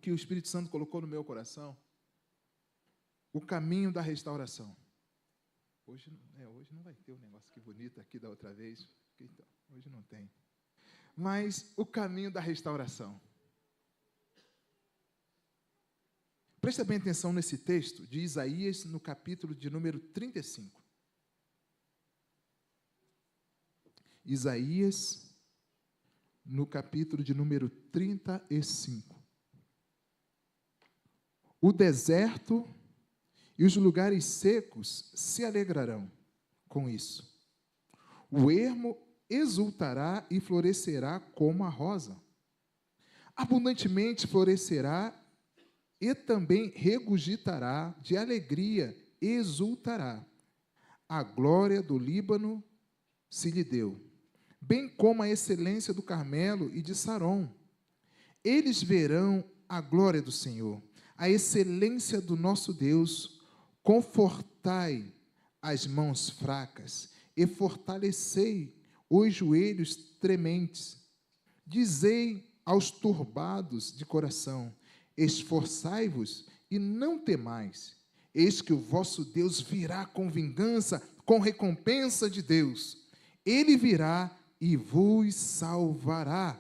que o Espírito Santo colocou no meu coração. O caminho da restauração. Hoje não vai ter um negócio que bonito aqui da outra vez. Então, hoje não tem. Mas o caminho da restauração. Presta bem atenção nesse texto de Isaías, no capítulo de número 35. Isaías, no capítulo de número 35. O deserto e os lugares secos se alegrarão com isso. O ermo exultará e florescerá como a rosa. Abundantemente florescerá e também regurgitará de alegria e exultará. A glória do Líbano se lhe deu, bem como a excelência do Carmelo e de Saron. Eles verão a glória do Senhor, a excelência do nosso Deus. Confortai as mãos fracas e fortalecei os joelhos trementes. Dizei aos turbados de coração: esforçai-vos e não temais. Eis que o vosso Deus virá com vingança, com recompensa de Deus. Ele virá e vos salvará.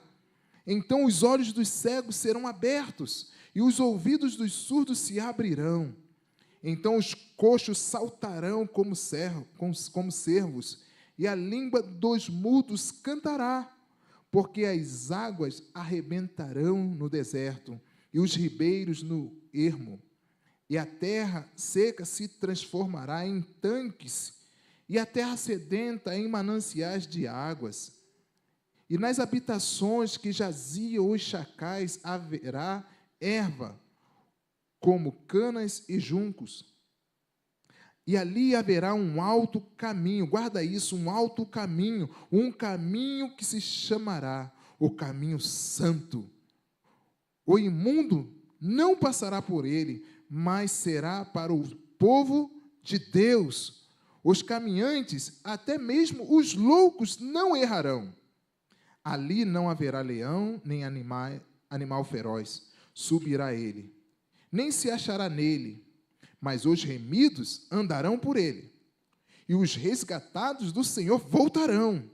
Então os olhos dos cegos serão abertos e os ouvidos dos surdos se abrirão. Então os coxos saltarão como cervos, e a língua dos mudos cantará, porque as águas arrebentarão no deserto, e os ribeiros no ermo, e a terra seca se transformará em tanques, e a terra sedenta em mananciais de águas. E nas habitações que jaziam os chacais haverá erva, como canas e juncos. E ali haverá um alto caminho, guarda isso, um alto caminho, um caminho que se chamará o caminho santo. O imundo não passará por ele, mas será para o povo de Deus. Os caminhantes, até mesmo os loucos, não errarão. Ali não haverá leão, nem animal feroz, subirá ele, nem se achará nele, mas os remidos andarão por ele. E os resgatados do Senhor voltarão,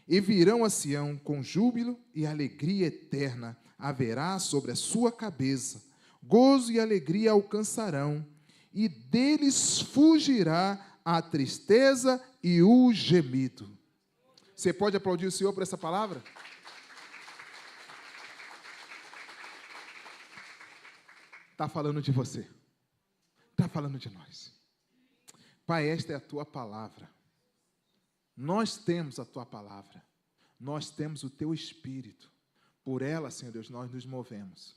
e virão a Sião com júbilo e alegria eterna haverá sobre a sua cabeça. Gozo e alegria alcançarão, e deles fugirá a tristeza e o gemido. Você pode aplaudir o Senhor por essa palavra? Está falando de você. Está falando de nós. Pai, esta é a tua palavra. Nós temos a tua palavra. Nós temos o teu Espírito. Por ela, Senhor Deus, nós nos movemos.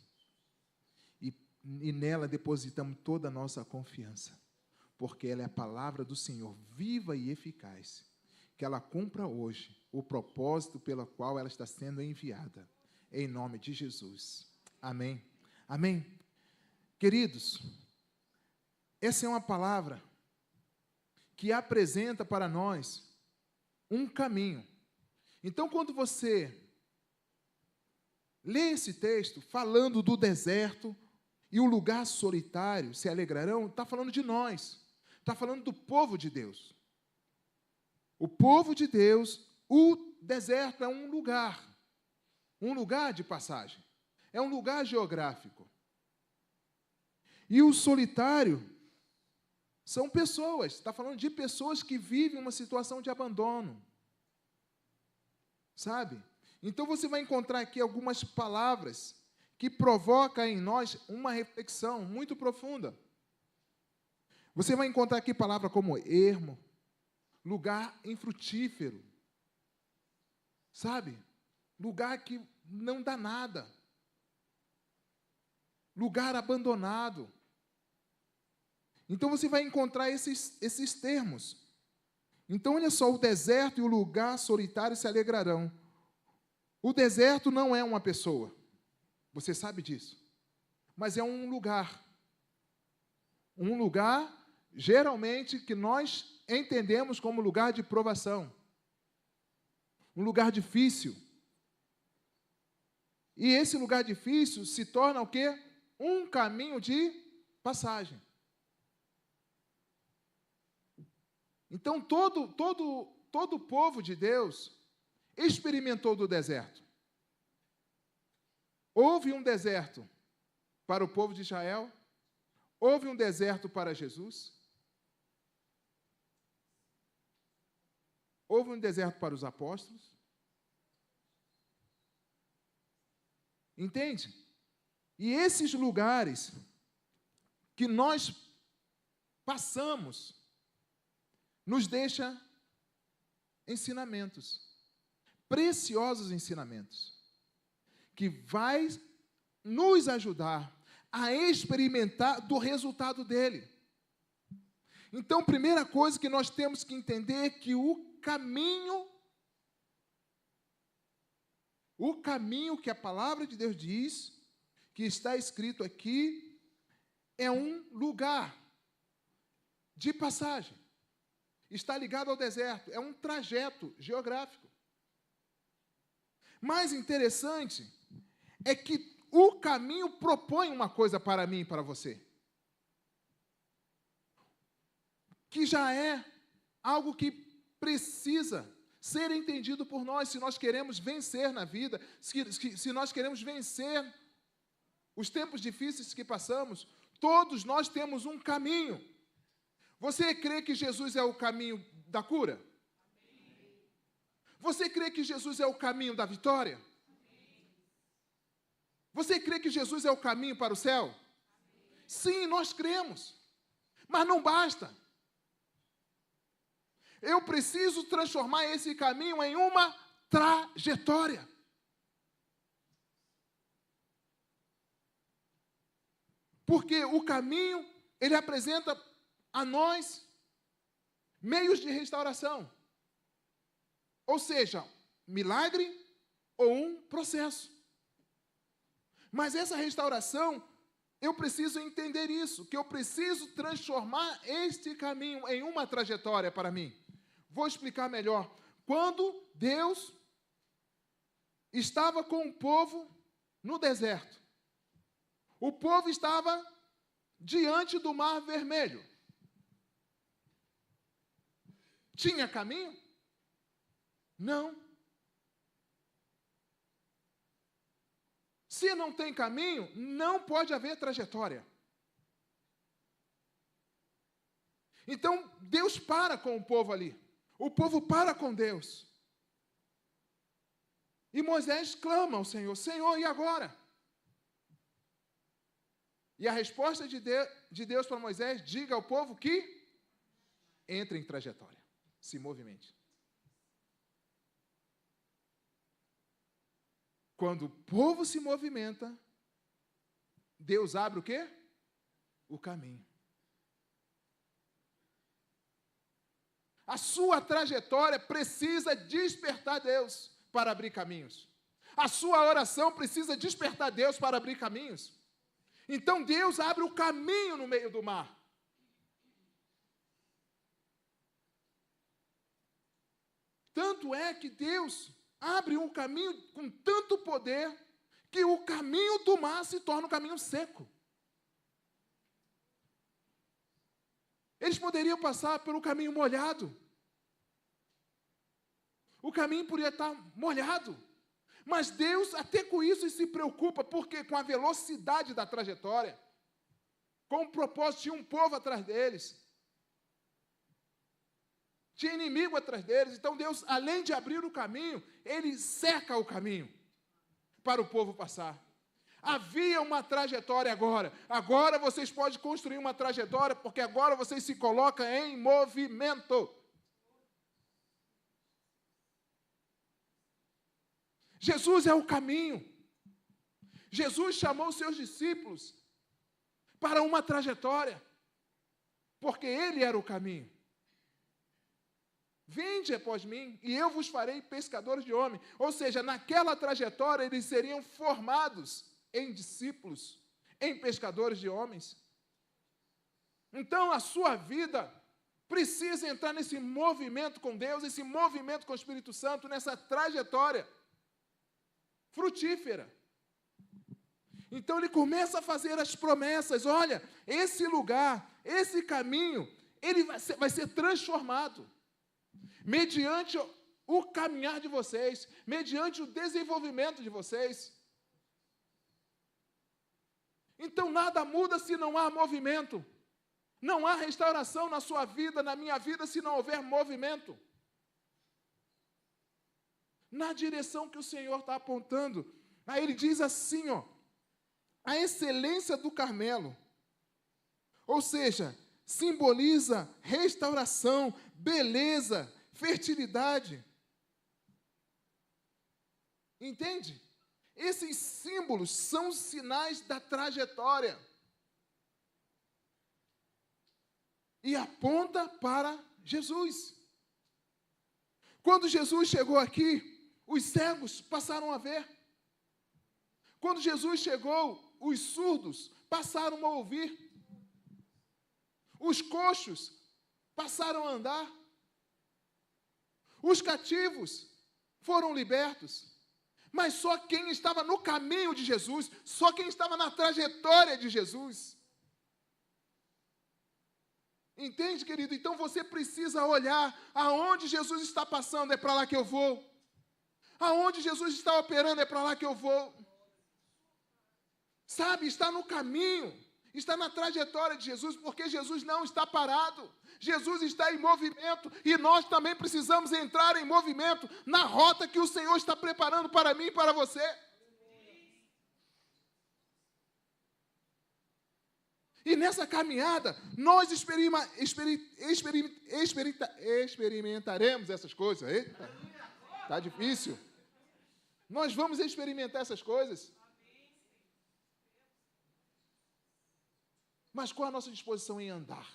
E nela depositamos toda a nossa confiança. Porque ela é a palavra do Senhor, viva e eficaz. Que ela cumpra hoje o propósito pelo qual ela está sendo enviada. Em nome de Jesus. Amém. Amém. Queridos, essa é uma palavra que apresenta para nós um caminho. Então, quando você lê esse texto, falando do deserto e o lugar solitário se alegrarão, está falando de nós, está falando do povo de Deus. O povo de Deus, o deserto é um lugar de passagem, é um lugar geográfico. E o solitário são pessoas, está falando de pessoas que vivem uma situação de abandono. Sabe? Então você vai encontrar aqui algumas palavras que provocam em nós uma reflexão muito profunda. Você vai encontrar aqui palavras como ermo, lugar infrutífero. Sabe? Lugar que não dá nada. Lugar abandonado. Então você vai encontrar esses termos. Então olha só, o deserto e o lugar solitário se alegrarão. O deserto não é uma pessoa. Você sabe disso. Mas é um lugar. Um lugar, geralmente, que nós entendemos como lugar de provação. Um lugar difícil. E esse lugar difícil se torna o quê? um caminho de passagem. Então, todo o povo de Deus experimentou do deserto. Houve um deserto para o povo de Israel, houve um deserto para Jesus, houve um deserto para os apóstolos. Entende? E esses lugares que nós passamos nos deixa ensinamentos, preciosos ensinamentos, que vai nos ajudar a experimentar do resultado dele. Então, primeira coisa que nós temos que entender é que o caminho que a palavra de Deus diz, que está escrito aqui, é um lugar de passagem. Está ligado ao deserto, é um trajeto geográfico. Mais interessante é que o caminho propõe uma coisa para mim e para você, que já é algo que precisa ser entendido por nós, se nós queremos vencer na vida, se nós queremos vencer os tempos difíceis que passamos. Todos nós temos um caminho. Você crê que Jesus é o caminho da cura? Você crê que Jesus é o caminho da vitória? Você crê que Jesus é o caminho para o céu? Sim, nós cremos. Mas não basta. Eu preciso transformar esse caminho em uma trajetória. Porque o caminho, ele apresenta a nós meios de restauração. Ou seja, milagre ou um processo. Mas essa restauração, eu preciso entender isso, que eu preciso transformar este caminho em uma trajetória para mim. Vou explicar melhor. Quando Deus estava com o povo no deserto, o povo estava diante do Mar Vermelho. Tinha caminho? Não. Se não tem caminho, não pode haver trajetória. Então, Deus para com o povo ali. O povo para com Deus. E Moisés clama ao Senhor: Senhor, e agora? E a resposta de Deus para Moisés: diga ao povo que entre em trajetória, se movimente. Quando o povo se movimenta, Deus abre o quê? O caminho. A sua trajetória precisa despertar Deus para abrir caminhos. A sua oração precisa despertar Deus para abrir caminhos. Então Deus abre o caminho no meio do mar. Tanto é que Deus abre um caminho com tanto poder que o caminho do mar se torna um caminho seco. Eles poderiam passar pelo caminho molhado. O caminho poderia estar molhado. Mas Deus, até com isso, se preocupa, porque com a velocidade da trajetória, com o propósito de um povo atrás deles, tinha inimigo atrás deles. Então Deus, além de abrir o caminho, Ele cerca o caminho para o povo passar. Havia uma trajetória agora. Agora vocês podem construir uma trajetória, porque agora vocês se colocam em movimento. Jesus é o caminho. Jesus chamou os seus discípulos para uma trajetória, porque Ele era o caminho. Vinde após mim, e eu vos farei pescadores de homens. Ou seja, naquela trajetória eles seriam formados em discípulos, em pescadores de homens. Então a sua vida precisa entrar nesse movimento com Deus, esse movimento com o Espírito Santo, nessa trajetória frutífera. Então ele começa a fazer as promessas. Olha, esse lugar, esse caminho, ele vai ser transformado. Mediante o caminhar de vocês, mediante o desenvolvimento de vocês. Então nada muda se não há movimento. Não há restauração na sua vida, na minha vida, se não houver movimento. Na direção que o Senhor está apontando. Aí ele diz assim, ó, a excelência do Carmelo. Ou seja, simboliza restauração, beleza, fertilidade. Entende? Esses símbolos são sinais da trajetória. E aponta para Jesus. Quando Jesus chegou aqui, os cegos passaram a ver. Quando Jesus chegou, os surdos passaram a ouvir. Os coxos passaram a andar. Os cativos foram libertos. Mas só quem estava no caminho de Jesus, só quem estava na trajetória de Jesus. Entende, querido? Então você precisa olhar aonde Jesus está passando, é para lá que eu vou. Aonde Jesus está operando, é para lá que eu vou. Sabe, está no caminho, está na trajetória de Jesus, porque Jesus não está parado. Jesus está em movimento e nós também precisamos entrar em movimento na rota que o Senhor está preparando para mim e para você. E nessa caminhada, nós experimentaremos essas coisas. Eita, está difícil. Nós vamos experimentar essas coisas. Mas qual a nossa disposição em andar?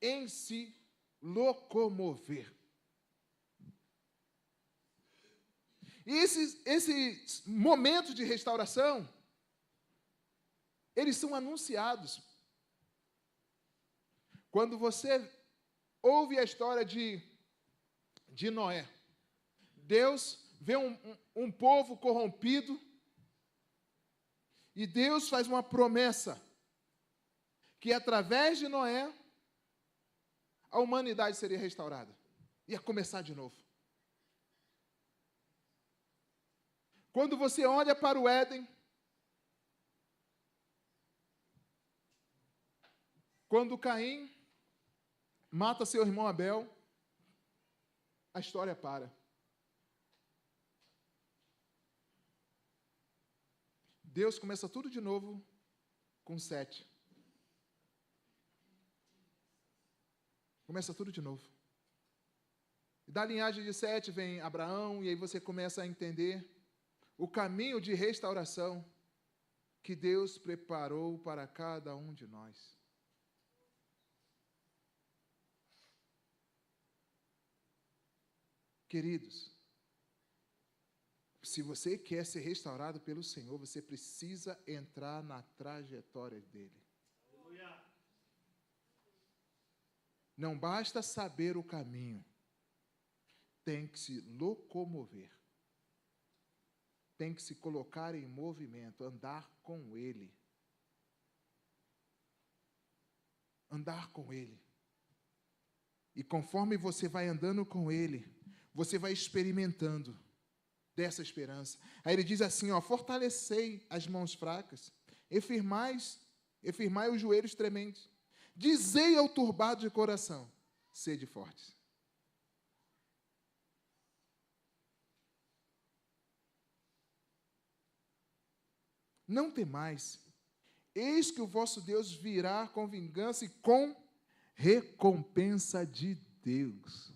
Em se locomover. E esses momentos de restauração, eles são anunciados. Quando você ouve a história de Noé, Deus vê um povo corrompido e Deus faz uma promessa que através de Noé a humanidade seria restaurada. Ia começar de novo. Quando você olha para o Éden, quando Caim mata seu irmão Abel, a história para. Deus começa tudo de novo com Sete. Começa tudo de novo. E da linhagem de Sete vem Abraão, e aí você começa a entender o caminho de restauração que Deus preparou para cada um de nós. Queridos, se você quer ser restaurado pelo Senhor, você precisa entrar na trajetória dele. Não basta saber o caminho, tem que se locomover. Tem que se colocar em movimento, andar com ele. Andar com ele. E conforme você vai andando com ele, você vai experimentando dessa esperança. Aí ele diz assim, ó, fortalecei as mãos fracas, e firmai os joelhos trementes. Dizei ao turbado de coração, sede fortes. Não temais, eis que o vosso Deus virá com vingança e com recompensa de Deus.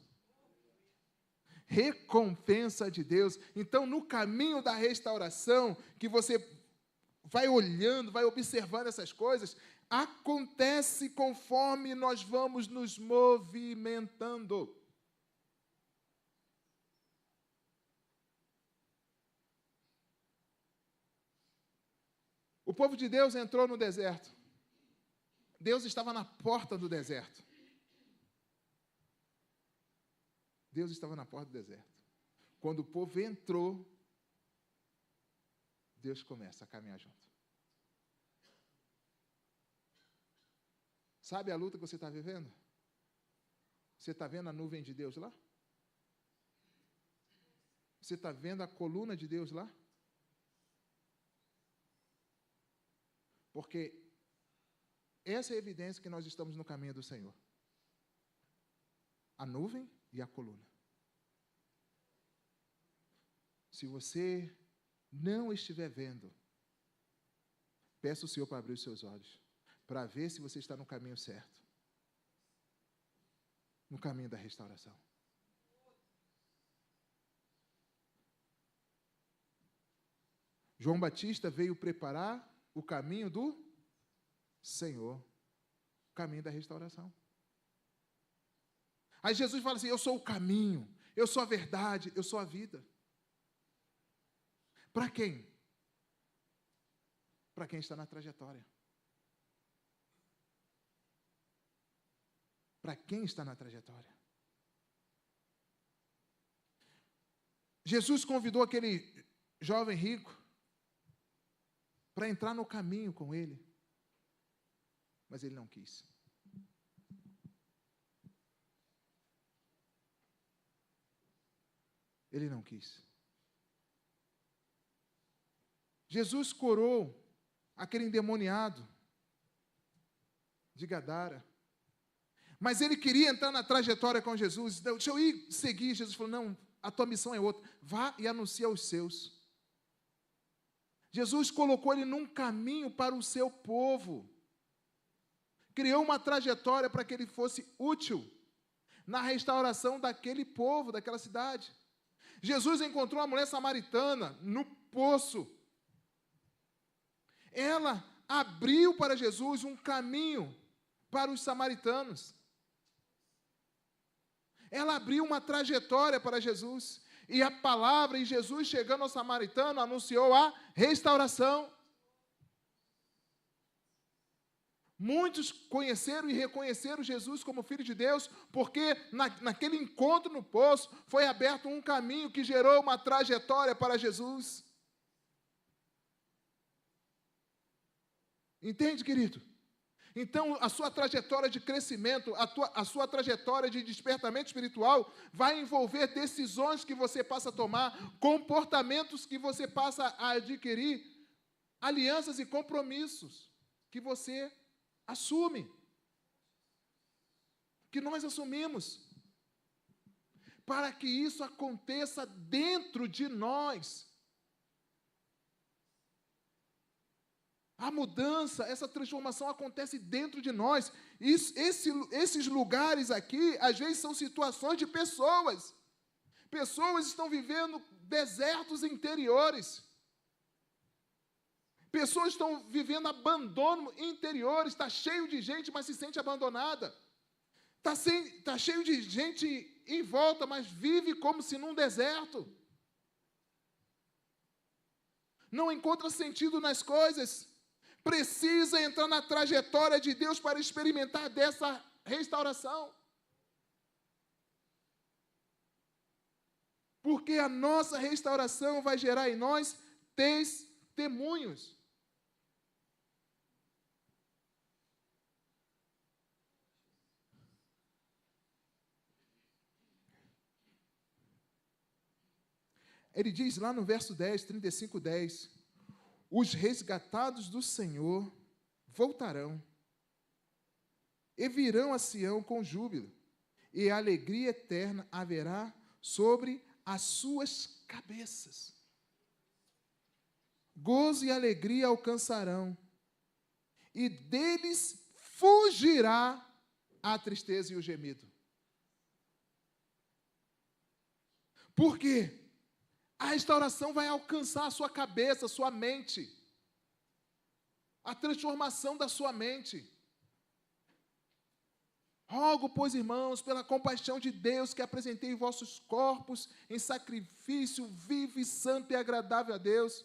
Recompensa de Deus. Então, no caminho da restauração, que você vai olhando, vai observando essas coisas, acontece conforme nós vamos nos movimentando. O povo de Deus entrou no deserto. Deus estava na porta do deserto. Deus estava na porta do deserto. Quando o povo entrou, Deus começa a caminhar junto. Sabe a luta que você está vivendo? Você está vendo a nuvem de Deus lá? Você está vendo a coluna de Deus lá? Porque essa é a evidência que nós estamos no caminho do Senhor. A nuvem e a coluna. Se você não estiver vendo, peça o Senhor para abrir os seus olhos, para ver se você está no caminho certo, no caminho da restauração. João Batista veio preparar o caminho do Senhor, o caminho da restauração. Aí Jesus fala assim: eu sou o caminho, eu sou a verdade, eu sou a vida. Para quem? Para quem está na trajetória. Para quem está na trajetória. Jesus convidou aquele jovem rico para entrar no caminho com ele, mas ele não quis. Ele não quis. Jesus curou aquele endemoniado de Gadara, mas ele queria entrar na trajetória com Jesus. Deixa eu ir seguir. Jesus falou: não, a tua missão é outra. Vá e anuncia aos seus. Jesus colocou ele num caminho para o seu povo. Criou uma trajetória para que ele fosse útil na restauração daquele povo, daquela cidade. Jesus encontrou uma mulher samaritana no poço. Ela abriu para Jesus um caminho para os samaritanos. Ela abriu uma trajetória para Jesus. E a palavra, e Jesus chegando ao samaritano, anunciou a restauração. Muitos conheceram e reconheceram Jesus como Filho de Deus, porque naquele encontro no poço, foi aberto um caminho que gerou uma trajetória para Jesus. Entende, querido? Então, a sua trajetória de crescimento, a sua trajetória de despertamento espiritual vai envolver decisões que você passa a tomar, comportamentos que você passa a adquirir, alianças e compromissos que você assume, que nós assumimos, para que isso aconteça dentro de nós. A mudança, essa transformação acontece dentro de nós. Esses lugares aqui, às vezes, são situações de pessoas. Pessoas estão vivendo desertos interiores. Pessoas estão vivendo abandono interior. Está cheio de gente, mas se sente abandonada. Está cheio de gente em volta, mas vive como se num deserto. Não encontra sentido nas coisas. Precisa entrar na trajetória de Deus para experimentar dessa restauração. Porque a nossa restauração vai gerar em nós testemunhos. Ele diz lá no verso 10, 35:10, os resgatados do Senhor voltarão e virão a Sião com júbilo, e a alegria eterna haverá sobre as suas cabeças. Gozo e alegria alcançarão, e deles fugirá a tristeza e o gemido. Por quê? A restauração vai alcançar a sua cabeça, a sua mente. A transformação da sua mente. Rogo, pois, irmãos, pela compaixão de Deus, que apresentei vossos corpos em sacrifício vivo e santo e agradável a Deus,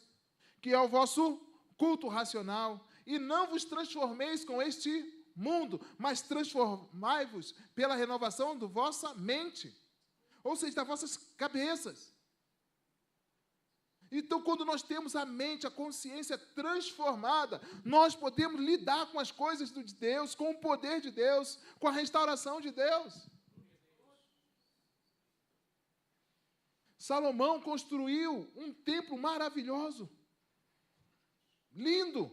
que é o vosso culto racional. E não vos transformeis com este mundo, mas transformai-vos pela renovação da vossa mente, ou seja, das vossas cabeças. Então, quando nós temos a mente, a consciência transformada, nós podemos lidar com as coisas de Deus, com o poder de Deus, com a restauração de Deus. Salomão construiu um templo maravilhoso, lindo.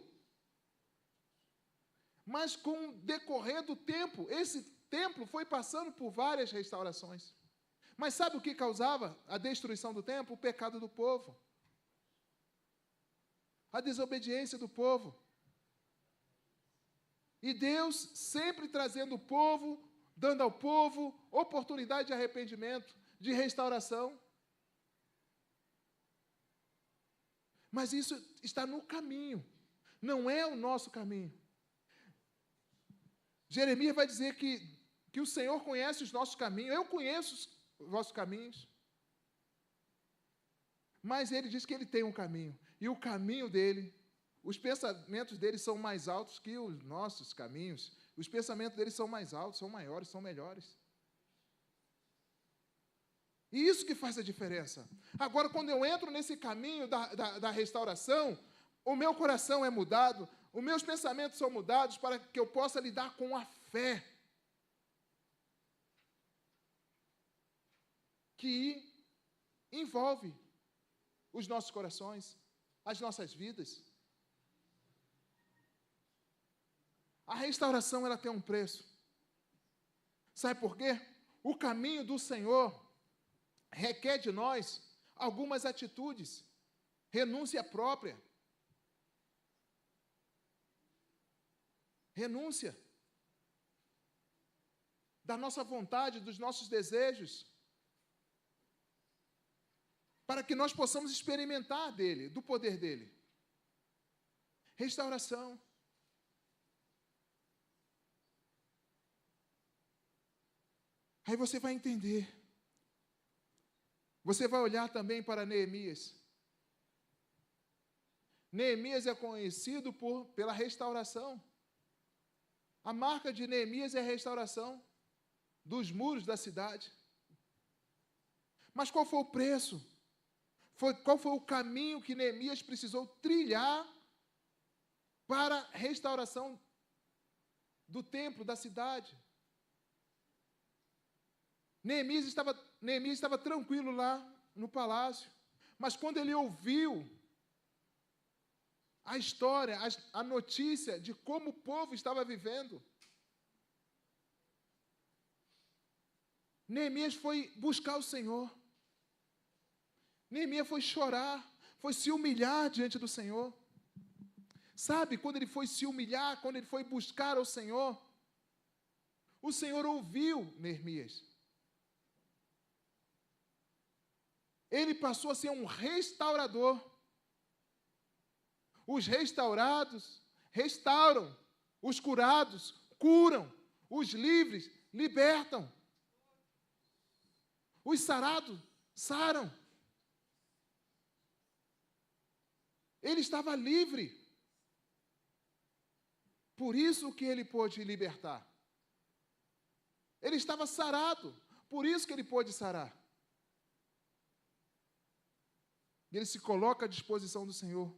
Mas com o decorrer do tempo, esse templo foi passando por várias restaurações. Mas sabe o que causava a destruição do templo? O pecado do povo. A desobediência do povo. E Deus sempre trazendo o povo, dando ao povo oportunidade de arrependimento, de restauração. Mas isso está no caminho, não é o nosso caminho. Jeremias vai dizer que o Senhor conhece os nossos caminhos, eu conheço os vossos caminhos. Mas ele diz que ele tem um caminho, e o caminho dele, os pensamentos dele são mais altos que os nossos caminhos, os pensamentos dele são mais altos, são maiores, são melhores. E isso que faz a diferença. Agora, quando eu entro nesse caminho da restauração, o meu coração é mudado, os meus pensamentos são mudados para que eu possa lidar com a fé que envolve os nossos corações, as nossas vidas. A restauração, ela tem um preço. Sabe por quê? O caminho do Senhor requer de nós algumas atitudes, renúncia própria. Renúncia da nossa vontade, dos nossos desejos, para que nós possamos experimentar dele, do poder dele. Restauração. Aí você vai entender. Você vai olhar também para Neemias. Neemias é conhecido pela restauração. A marca de Neemias é a restauração dos muros da cidade. Mas qual foi o preço? Qual foi o caminho que Neemias precisou trilhar para a restauração do templo, da cidade? Neemias estava tranquilo lá no palácio, mas quando ele ouviu a história, a notícia de como o povo estava vivendo, Neemias foi buscar o Senhor. Neemias foi chorar, foi se humilhar diante do Senhor. Sabe, quando ele foi se humilhar, quando ele foi buscar ao Senhor, o Senhor ouviu Neemias. Ele passou a ser um restaurador. Os restaurados restauram, os curados curam, os livres libertam, os sarados saram. Ele estava livre. Por isso que ele pôde libertar. Ele estava sarado, por isso que ele pôde sarar. Ele se coloca à disposição do Senhor.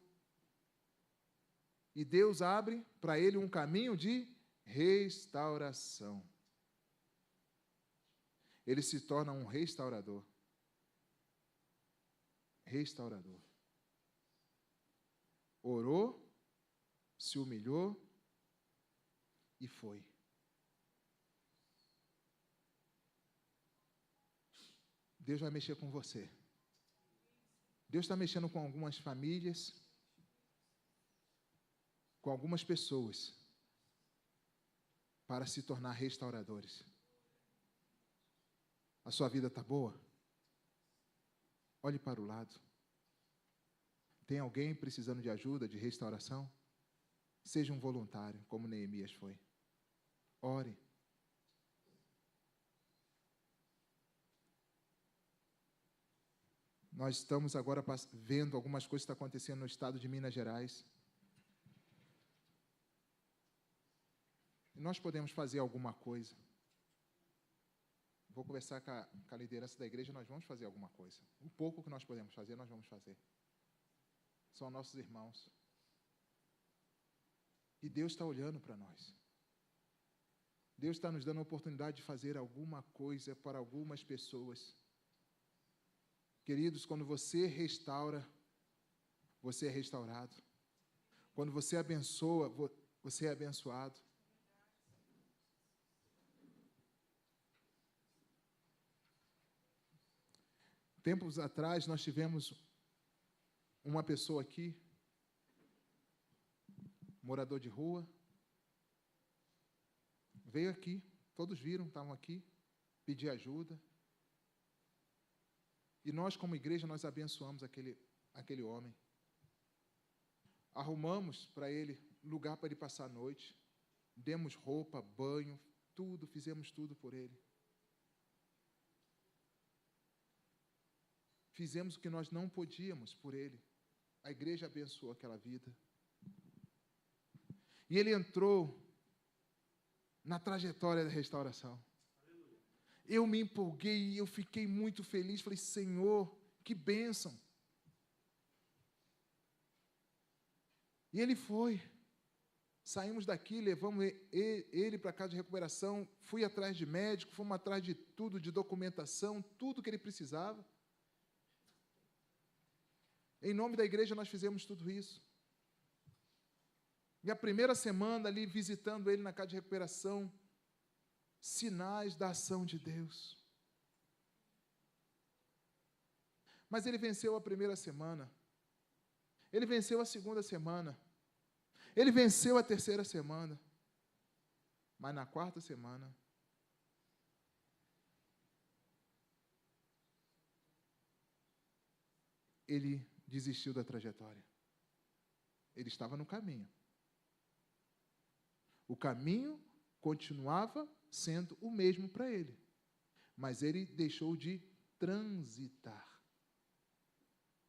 E Deus abre para ele um caminho de restauração. Ele se torna um restaurador. Restaurador. Orou, se humilhou e foi. Deus vai mexer com você. Deus está mexendo com algumas famílias, com algumas pessoas, para se tornar restauradores. A sua vida está boa? Olhe para o lado. Tem alguém precisando de ajuda, de restauração? Seja um voluntário, como Neemias foi. Ore. Nós estamos agora vendo algumas coisas que estão acontecendo no estado de Minas Gerais. E nós podemos fazer alguma coisa. Vou conversar com a liderança da igreja, nós vamos fazer alguma coisa. O pouco que nós podemos fazer, nós vamos fazer. são nossos irmãos. E Deus está olhando para nós. Deus está nos dando a oportunidade de fazer alguma coisa para algumas pessoas. Queridos, quando você restaura, você é restaurado. Quando você abençoa, você é abençoado. Tempos atrás, nós tivemos uma pessoa aqui, morador de rua, veio aqui, todos viram, estavam aqui, pedir ajuda. E nós, como igreja, nós abençoamos aquele homem. Arrumamos para ele lugar para ele passar a noite, demos roupa, banho, tudo, fizemos tudo por ele. Fizemos o que nós não podíamos por ele. A igreja abençoou aquela vida. E ele entrou na trajetória da restauração. Eu me empolguei, eu fiquei muito feliz. Falei, Senhor, que bênção. E ele foi. Saímos daqui, levamos ele para a casa de recuperação. Fui atrás de médico, fomos atrás de tudo, de documentação, tudo que ele precisava. Em nome da igreja, nós fizemos tudo isso. E a primeira semana ali, visitando ele na casa de recuperação, sinais da ação de Deus. Mas ele venceu a primeira semana. Ele venceu a segunda semana. Ele venceu a terceira semana. Mas na quarta semana, ele desistiu da trajetória. Ele estava no caminho. O caminho continuava sendo o mesmo para ele, mas ele deixou de transitar.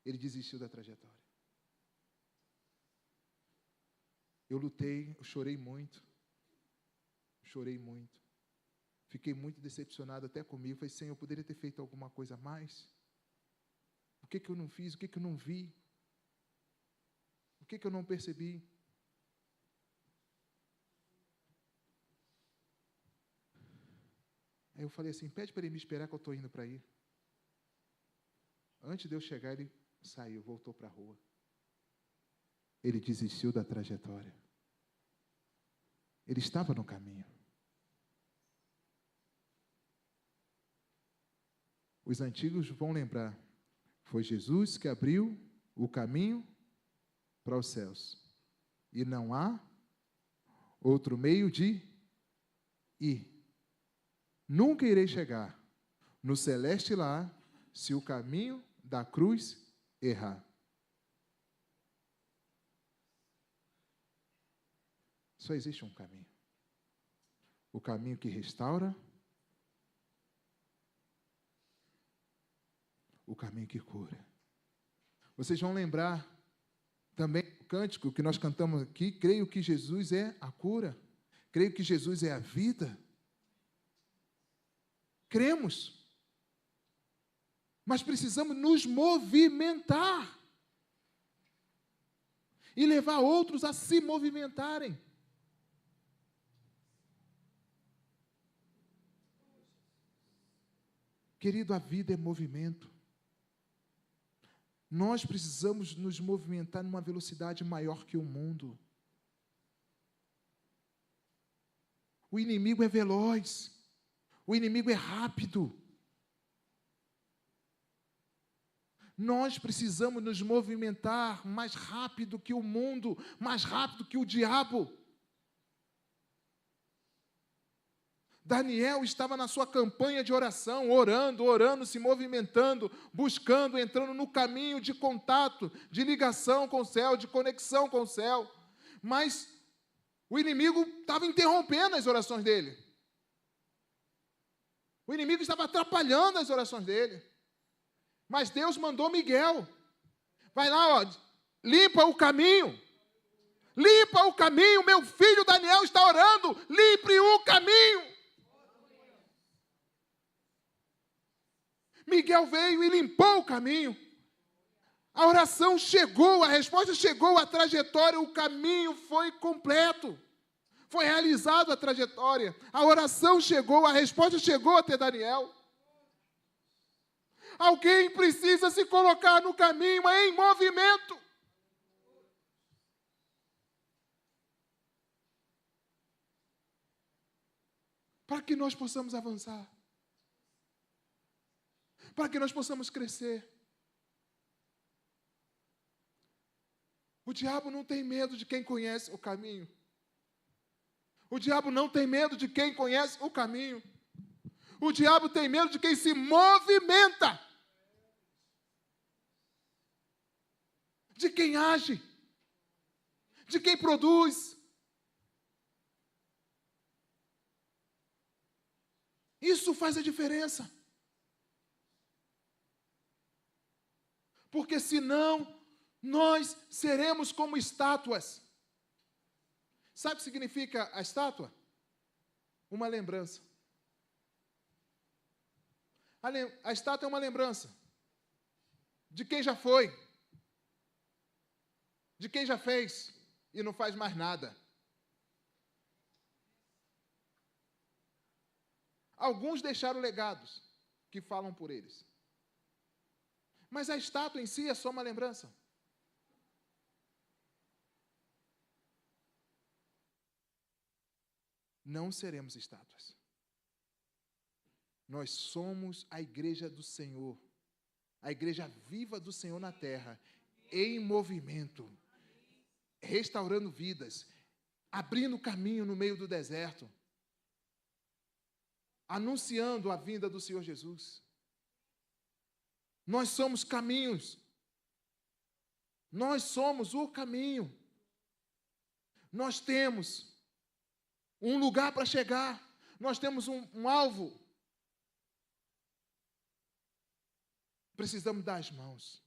Ele desistiu da trajetória. Eu lutei, eu chorei muito. Chorei muito. Fiquei muito decepcionado até comigo. Falei, Senhor, eu poderia ter feito alguma coisa a mais? O que eu não fiz? O que eu não vi? O que eu não percebi? Aí eu falei assim, pede para ele me esperar que eu estou indo para aí. Antes de eu chegar, ele saiu, voltou para a rua. Ele desistiu da trajetória. Ele estava no caminho. Os antigos vão lembrar, foi Jesus que abriu o caminho para os céus. E não há outro meio de ir. Nunca irei chegar no celeste lar se o caminho da cruz errar. Só existe um caminho. O caminho que restaura, o caminho que cura. Vocês vão lembrar também o cântico que nós cantamos aqui, creio que Jesus é a cura, creio que Jesus é a vida. Cremos, mas precisamos nos movimentar e levar outros a se movimentarem. Querido, a vida é movimento. Nós precisamos nos movimentar numa velocidade maior que o mundo. O inimigo é veloz. O inimigo é rápido. Nós precisamos nos movimentar mais rápido que o mundo, mais rápido que o diabo. Daniel estava na sua campanha de oração, orando, se movimentando, buscando, entrando no caminho de contato, de ligação com o céu, de conexão com o céu. Mas o inimigo estava interrompendo as orações dele. O inimigo estava atrapalhando as orações dele. Mas Deus mandou Miguel. Vai lá, ó, limpa o caminho. Limpa o caminho. Meu filho Daniel está orando. Limpe o caminho. Miguel veio e limpou o caminho. A oração chegou, a resposta chegou, a trajetória, o caminho foi completo. Foi realizada a trajetória. A oração chegou, a resposta chegou até Daniel. Alguém precisa se colocar no caminho, em movimento. Para que nós possamos avançar. Para que nós possamos crescer. O diabo não tem medo de quem conhece o caminho. O diabo não tem medo de quem conhece o caminho. O diabo tem medo de quem se movimenta. De quem age. De quem produz. Isso faz a diferença. Porque senão, nós seremos como estátuas. Sabe o que significa a estátua? Uma lembrança. A estátua é uma lembrança de quem já foi, de quem já fez e não faz mais nada. Alguns deixaram legados que falam por eles. Mas a estátua em si é só uma lembrança. Não seremos estátuas. Nós somos a igreja do Senhor, a igreja viva do Senhor na terra, em movimento, restaurando vidas, abrindo caminho no meio do deserto, anunciando a vinda do Senhor Jesus. Nós somos caminhos. Nós somos o caminho. Nós temos um lugar para chegar. Nós temos um alvo. Precisamos dar as mãos.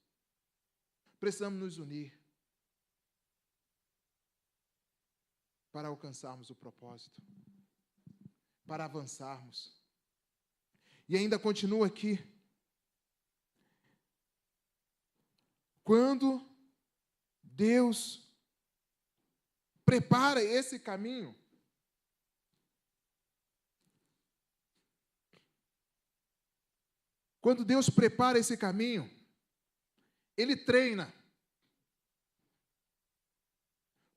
Precisamos nos unir para alcançarmos o propósito, para avançarmos. E ainda continua aqui. Quando Deus prepara esse caminho, quando Deus prepara esse caminho, Ele treina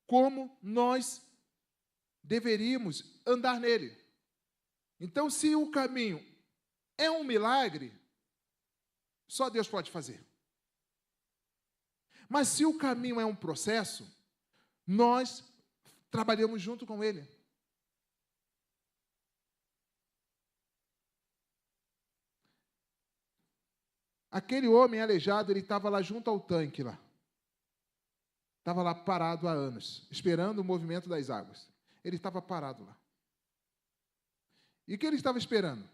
como nós deveríamos andar nele. Então, se o caminho é um milagre, só Deus pode fazer. Mas se o caminho é um processo, nós trabalhamos junto com Ele. Aquele homem aleijado, ele estava lá junto ao tanque lá. Estava lá parado há anos, esperando o movimento das águas. Ele estava parado lá. E o que ele estava esperando?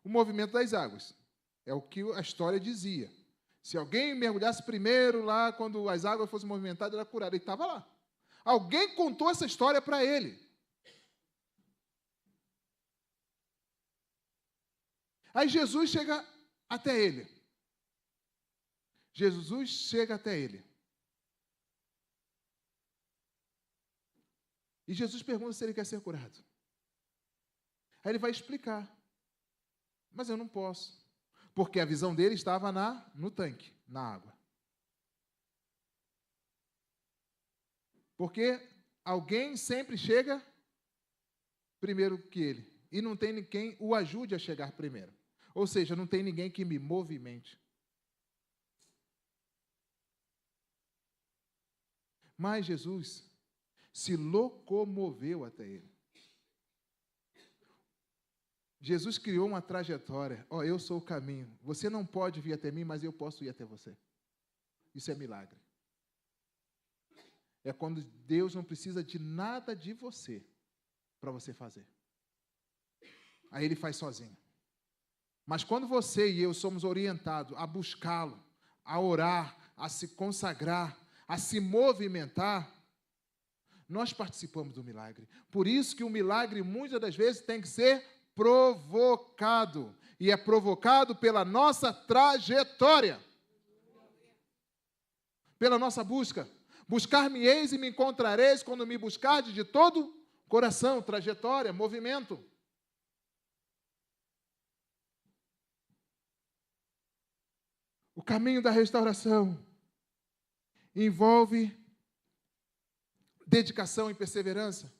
O movimento das águas. É o que a história dizia. Se alguém mergulhasse primeiro lá, quando as águas fossem movimentadas, ele era curado. Ele estava lá. Alguém contou essa história para ele. Aí Jesus chega até ele. Jesus chega até ele. E Jesus pergunta se ele quer ser curado. Aí ele vai explicar. Mas eu não posso. Porque a visão dele estava no tanque, na água. Porque alguém sempre chega primeiro que ele. E não tem ninguém o ajude a chegar primeiro. Ou seja, não tem ninguém que me movimente. Mas Jesus se locomoveu até ele. Jesus criou uma trajetória. Eu sou o caminho. Você não pode vir até mim, mas eu posso ir até você. Isso é milagre. É quando Deus não precisa de nada de você para você fazer. Aí Ele faz sozinho. Mas quando você e eu somos orientados a buscá-lo, a orar, a se consagrar, a se movimentar, nós participamos do milagre. Por isso que o milagre, muitas das vezes, tem que ser provocado. E é provocado pela nossa trajetória. pela nossa busca. Buscar-me-eis e me encontrareis quando me buscardes de todo coração, trajetória, movimento. O caminho da restauração envolve dedicação e perseverança.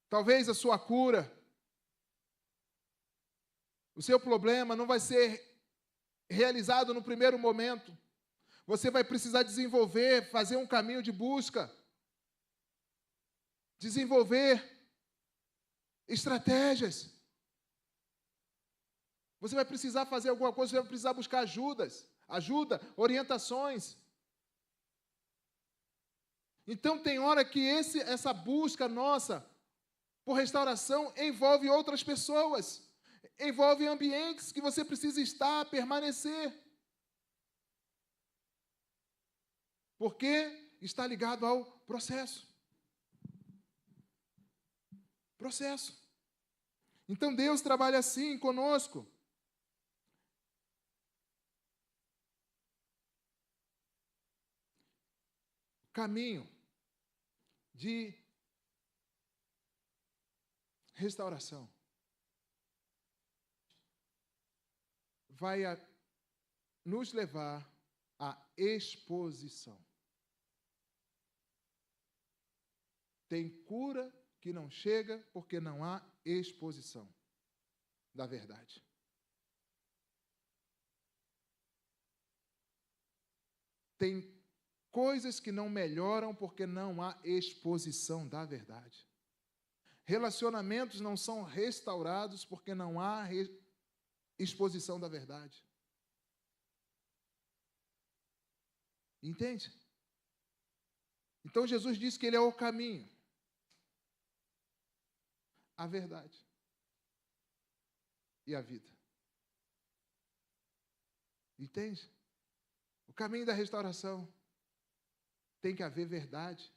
Talvez a sua cura, o seu problema não vai ser realizado no primeiro momento. Você vai precisar desenvolver, fazer um caminho de busca, desenvolver estratégias. Você vai precisar fazer alguma coisa, você vai precisar buscar ajuda, orientações. Então tem hora que essa busca nossa por restauração envolve outras pessoas, envolve ambientes que você precisa estar, permanecer. Porque está ligado ao processo. Processo. Então Deus trabalha assim conosco. Caminho de restauração vai nos levar à exposição. Tem cura que não chega porque não há exposição da verdade. Tem coisas que não melhoram porque não há exposição da verdade. Relacionamentos não são restaurados porque não há exposição da verdade. Entende? Então Jesus disse que Ele é o caminho, a verdade e a vida. Entende? O caminho da restauração tem que haver verdade.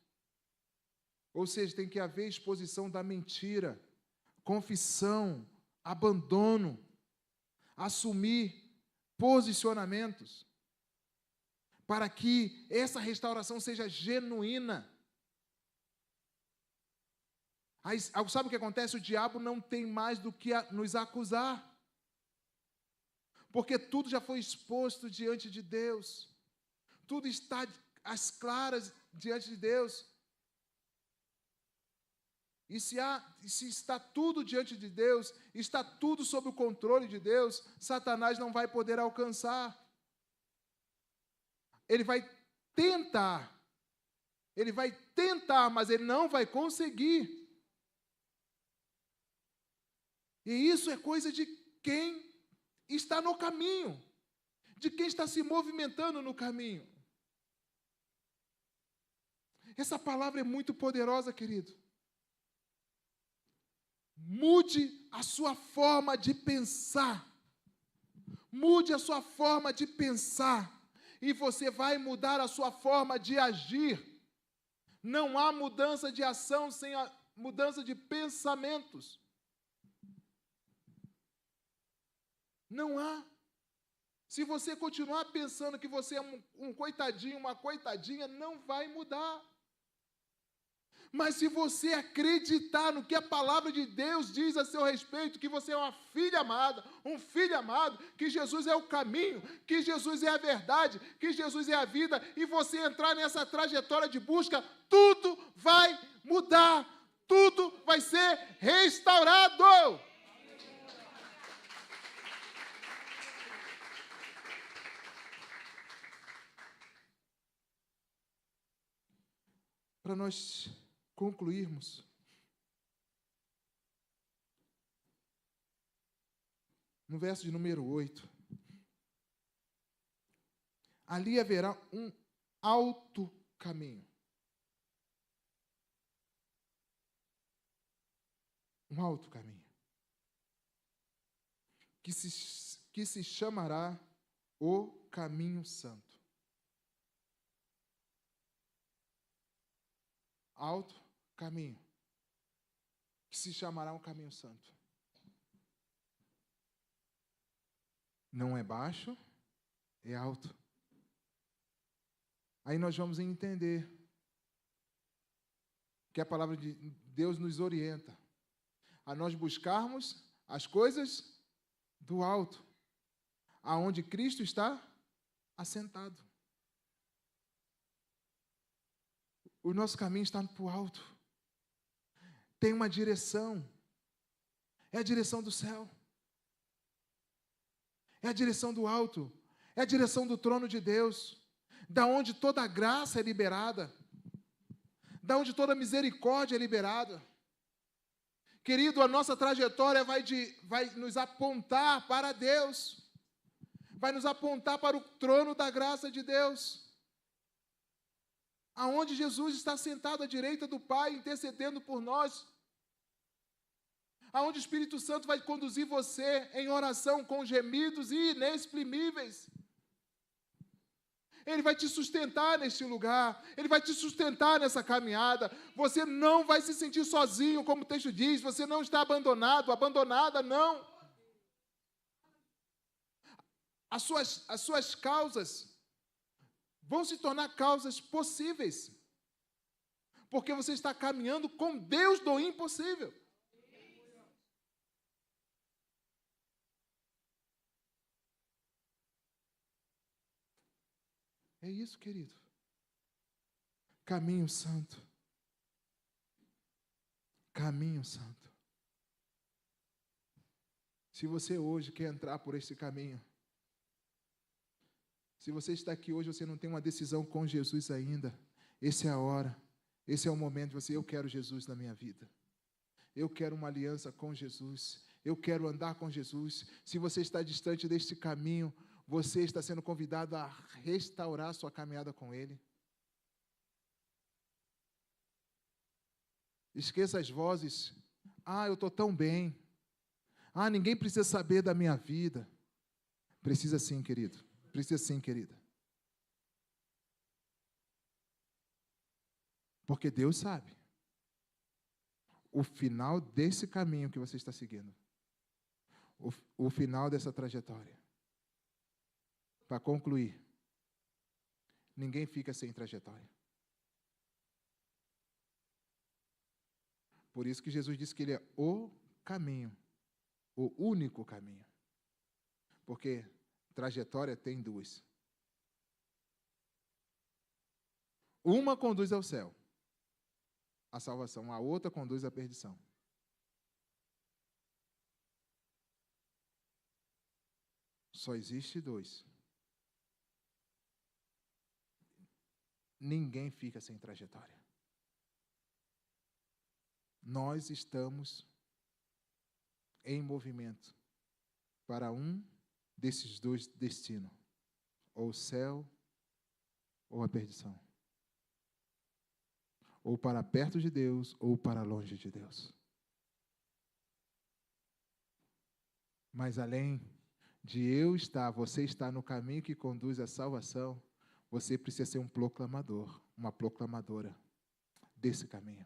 Ou seja, tem que haver exposição da mentira, confissão, abandono, assumir posicionamentos, para que essa restauração seja genuína. Aí, sabe o que acontece? O diabo não tem mais do que nos acusar, porque tudo já foi exposto diante de Deus, tudo está às claras diante de Deus. E se está tudo diante de Deus, está tudo sob o controle de Deus, Satanás não vai poder alcançar. Ele vai tentar, mas ele não vai conseguir. E isso é coisa de quem está no caminho, de quem está se movimentando no caminho. Essa palavra é muito poderosa, querido. Mude a sua forma de pensar. Mude a sua forma de pensar. E você vai mudar a sua forma de agir. Não há mudança de ação sem a mudança de pensamentos. Não há. Se você continuar pensando que você é um coitadinho, uma coitadinha, não vai mudar. Mas se você acreditar no que a palavra de Deus diz a seu respeito, que você é uma filha amada, um filho amado, que Jesus é o caminho, que Jesus é a verdade, que Jesus é a vida, e você entrar nessa trajetória de busca, tudo vai mudar, tudo vai ser restaurado. Para nós concluirmos, no verso de número 8, ali haverá um alto caminho. Um alto caminho. Que se chamará o caminho santo. Alto caminho, que se chamará um caminho santo. Não é baixo, é alto. Aí nós vamos entender que a palavra de Deus nos orienta a nós buscarmos as coisas do alto, aonde Cristo está assentado. O nosso caminho está para o alto. Tem uma direção. É a direção do céu. É a direção do alto. É a direção do trono de Deus. Da onde toda a graça é liberada. Da onde toda a misericórdia é liberada. Querido, a nossa trajetória vai nos apontar para Deus. Vai nos apontar para o trono da graça de Deus. Aonde Jesus está sentado à direita do Pai, intercedendo por nós. Aonde o Espírito Santo vai conduzir você em oração com gemidos inexprimíveis. Ele vai te sustentar neste lugar. Ele vai te sustentar nessa caminhada. Você não vai se sentir sozinho, como o texto diz. Você não está abandonado, abandonada, não. As suas causas vão se tornar causas possíveis. Porque você está caminhando com Deus do impossível. É isso, querido. Caminho santo. Caminho santo. Se você hoje quer entrar por este caminho, se você está aqui hoje, você não tem uma decisão com Jesus ainda, essa é a hora, esse é o momento de você, eu quero Jesus na minha vida. Eu quero uma aliança com Jesus. Eu quero andar com Jesus. Se você está distante deste caminho, você está sendo convidado a restaurar sua caminhada com Ele. Esqueça as vozes. Eu estou tão bem. Ninguém precisa saber da minha vida. Precisa sim, querido. Precisa sim, querida. Porque Deus sabe o final desse caminho que você está seguindo. O final dessa trajetória. Para concluir, ninguém fica sem trajetória. Por isso que Jesus disse que Ele é o caminho, o único caminho. Porque trajetória tem duas. Uma conduz ao céu, a salvação, a outra conduz à perdição. Só existe dois. Ninguém fica sem trajetória. Nós estamos em movimento para um desses dois destinos, ou o céu ou a perdição. Ou para perto de Deus ou para longe de Deus. Mas além de você estar no caminho que conduz à salvação, você precisa ser um proclamador, uma proclamadora desse caminho.